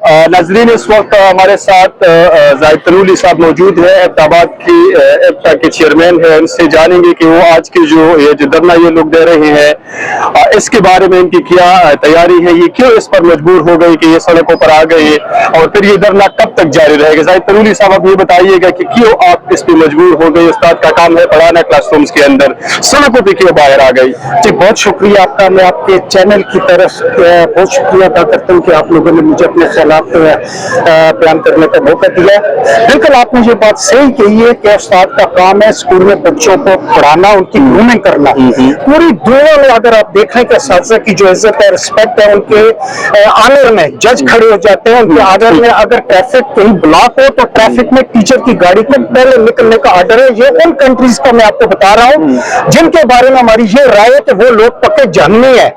नाजरीन, इस वक्त हमारे साथ जाहिद तरूली साहब मौजूद है, एबटाबाद की एबटा के चेयरमैन है। उनसे जानेंगे कि वो आज की जो धरना ये लोग दे रहे हैं, इसके बारे में इनकी क्या तैयारी है, ये क्यों इस पर मजबूर हो गई कि ये सड़कों पर आ गए, और फिर ये धरना कब तक जारी रहेगा। जाहिद तरूली साहब, आप ये बताइएगा कि क्यों आप इस पर मजबूर हो गए। उस्ताद का काम है पढ़ाना क्लासरूम्स के अंदर, सड़कों पर क्यों बाहर आ गई। जी, बहुत शुक्रिया आपका। मैं आपके चैनल की तरफ बहुत शुक्रिया अदा करता हूँ कि आप लोगों ने मुझे अपने ख्यालात बयान करने का मौका दिया। बिल्कुल आपने ये बात सही कही है कि उस्ताद का काम है स्कूल में बच्चों को पढ़ाना, उनकी ग्रूमिंग करना। पूरी दुनिया में अगर आप देखें कि असातिज़ा की जो इज्जत है, रिस्पेक्ट है, उनके आनर में जज खड़े हो जाते हैं, उनके आदर में अगर ट्रैफिक कहीं ब्लॉक हो तो ट्रैफिक में टीचर की गाड़ी को पहले निकलने का आर्डर है। ये उन कंट्रीज का मैं आपको बता रहा हूँ जिनके बारे में हमारी ये राय है कि वो लोग पक्के जहन्नमी है।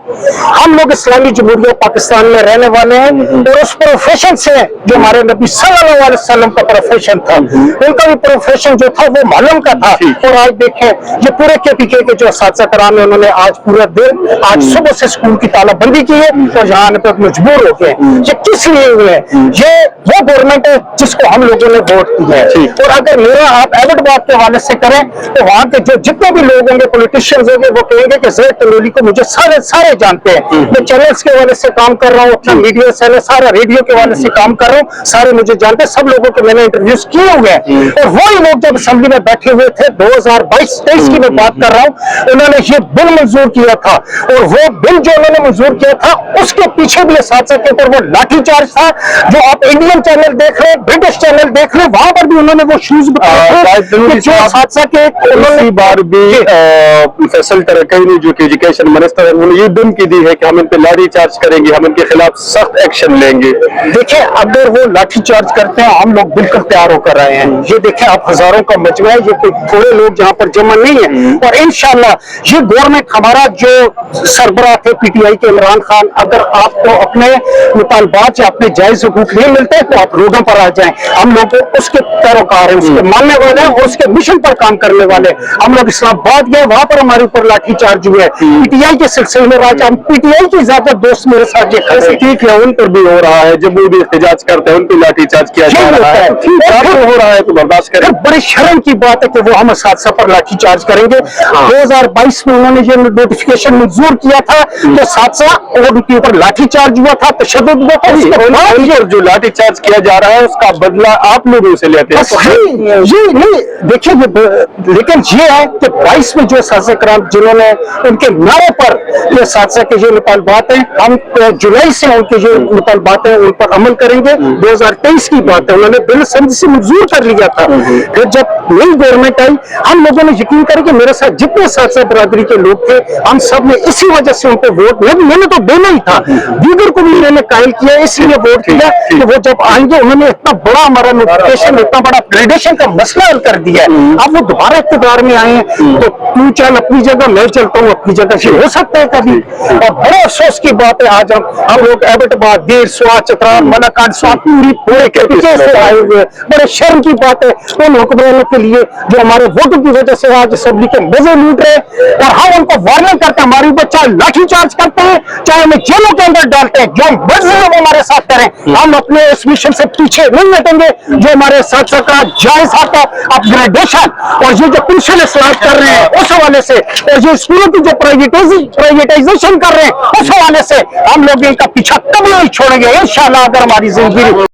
हम लोग इस्लामी जमहूरिया पाकिस्तान में रहने वाले हैं और उस प्रोफेशन से जो हमारे नबी सल्लल्लाहु अलैहि वसल्लम का प्रोफेशन था, उनका भी प्रोफेशन जो था वो मालूम का था। और आज देखें ये पूरे KPK के जो असातिज़ा कराम है, उन्होंने आज पूरा दिन, आज सुबह से स्कूल की तालाबंदी की है और यहाँ आने पर मजबूर हो गए। ये किस लिए हुए? ये वो गवर्नमेंट है जिसको हम लोगों ने वोट दिया है। और अगर मेरा आप एबटाबाद के हवाले से करें तो वहाँ के जो जितने भी लोग होंगे, पॉलिटिशियंस होंगे, वो कहेंगे कि जाहिद तरूली को मुझे सारे जानते हैं। मैं चैनल्स के हवाले से काम कर रहा हूँ, अपना मीडिया से सारा रेडियो के हवाले से काम कर रहा हूँ, सारे मुझे जानते हैं। सब लोगों के मैंने इंटरव्यूज किए हुए हैं। और वही लोग जब असेंबली में बैठे हुए थे 2022-23 की मैं बात कर रहा हूँ, उन्होंने ये बिल मंजूर किया था। और वो बिल जो उन्होंने मंजूर किया था उसके पीछे भी असातिज़ा के ऊपर वो लाठीचार्ज था। जो आप इंडियन चैनल देख रहे हैं, ब्रिटिश चैनल देख रहे हैं, वहां पर भी उन्होंने वो शूज बताए थे जो असातिज़ा के उन्होंने बार भी फैसल तरक्की ने जो कि एजुकेशन मिनिस्टर है, उन्होंने ये धमकी दी है कि हम इन पे लाठी चार्ज करेंगे, हम इनके खिलाफ सख्त एक्शन लेंगे। देखिए, अगर वो लाठी चार्ज करते हैं, हम लोग बिल्कुल तैयार होकर आए हैं। ये देखें, आप हजारों का मजमा है, ये कोई थोड़े लोग जहाँ पर जमा नहीं है। और इंशाल्लाह ये गवर्नमेंट, हमारा जो सरबराह थे PTI के इमरान खान, अगर आपको अपने मुतालबात या अपने जायज हुकूक नहीं मिलते तो आप रोडों पर आ जाएं। हम लोग उसके पैरोकार हैं, उसके मानने वाले हैं और उसके मिशन पर काम करने वाले। हम लोग इस्लामाबाद गए, वहां पर हमारे ऊपर लाठी चार्ज हुए। PTI के सिलसिले में आज हम PTI की ज्यादा दोस्त मेरे साथ ये खड़े, ठीक है, उन पर भी हो रहा है, जब वो भी एहतजाज करते हैं उन पर लाठी चार्ज किया जा रहा है। हो रहा है तो बर्दाश्त करें। बड़ी शर्म की बात है कि वो हम असातिज़ा पर लाठी चार्ज करेंगे। 2022 में उन्होंने ये नोटिफिकेशन मंजूर किया था कि असातिज़ा और उनके ऊपर लाठी चार्ज हुआ था, तशद्दुद हुआ था। जो लाठी चार्ज किया जा रहा है उसका बदला आप लोगों से लेते हैं। ये नहीं देखिए, लेकिन ये है कि 22 में जो असातिज़ा कराम जिन्होंने उनके नारे पर ये असातिज़ा के ये मुतालबात हैं, हम जुलाई से उनके जो मुतालबात हैं उन पर अमल करेंगे। 2023 की बात है, उन्होंने बिल असेंबली से मंजूर कर लिया था। फिर जब नई गवर्नमेंट आई, हम लोगों ने यकीन करें कि मेरे साथ जितने असातिज़ा बरादरी के लोग थे, हम सब ने इसी वजह से उन पर वोट, मैंने तो देना ही था, दीगर को भी मैंने कायल किया, इसलिए वोट किया कि वो जब आएंगे उन्होंने इतना बड़ा हमारा नोटिफिकेशन, इतना बड़ा अपग्रेडेशन का मसला हल कर दिया है। अब वो दोबारा इक़्तिदार में आए हैं तो तू चल अपनी जगह, मैं चलता हूँ अपनी जगह। ये हो सकता है कभी। और बड़े अफसोस की बात है, आज हम लोग एबटाबाद, देर, स्वात, चतरान, मलाकान, पूरे KPK से आए हुए। बड़े शर्म की बात है उन हुक्मरानों के लिए जो हमारे वोटों की वजह से आज असेंबली के मजे लूट रहे हैं। और हम उनको वार्निंग करते हैं, हमारे ऊपर चाहे लाठी चार्ज करते हैं, चाहे हमें जेलों के अंदर डालते हैं, जो मर्जी है वो हमारे साथ करें। हम अपने इस मिशन से पीछे नहीं हटेंगे। जो हमारे साथ का जायज हक है, अपग्रेडेशन, और ये जो पेंशन इस्लाह कर रहे हैं उस हवाले से, और ये स्कूलों की जो प्राइवेटाइजेशन कर रहे हैं उस हवाले से, हम लोग इनका पीछा कभी नहीं छोड़ेंगे इंशाल्लाह, अगर हमारी जिंदगी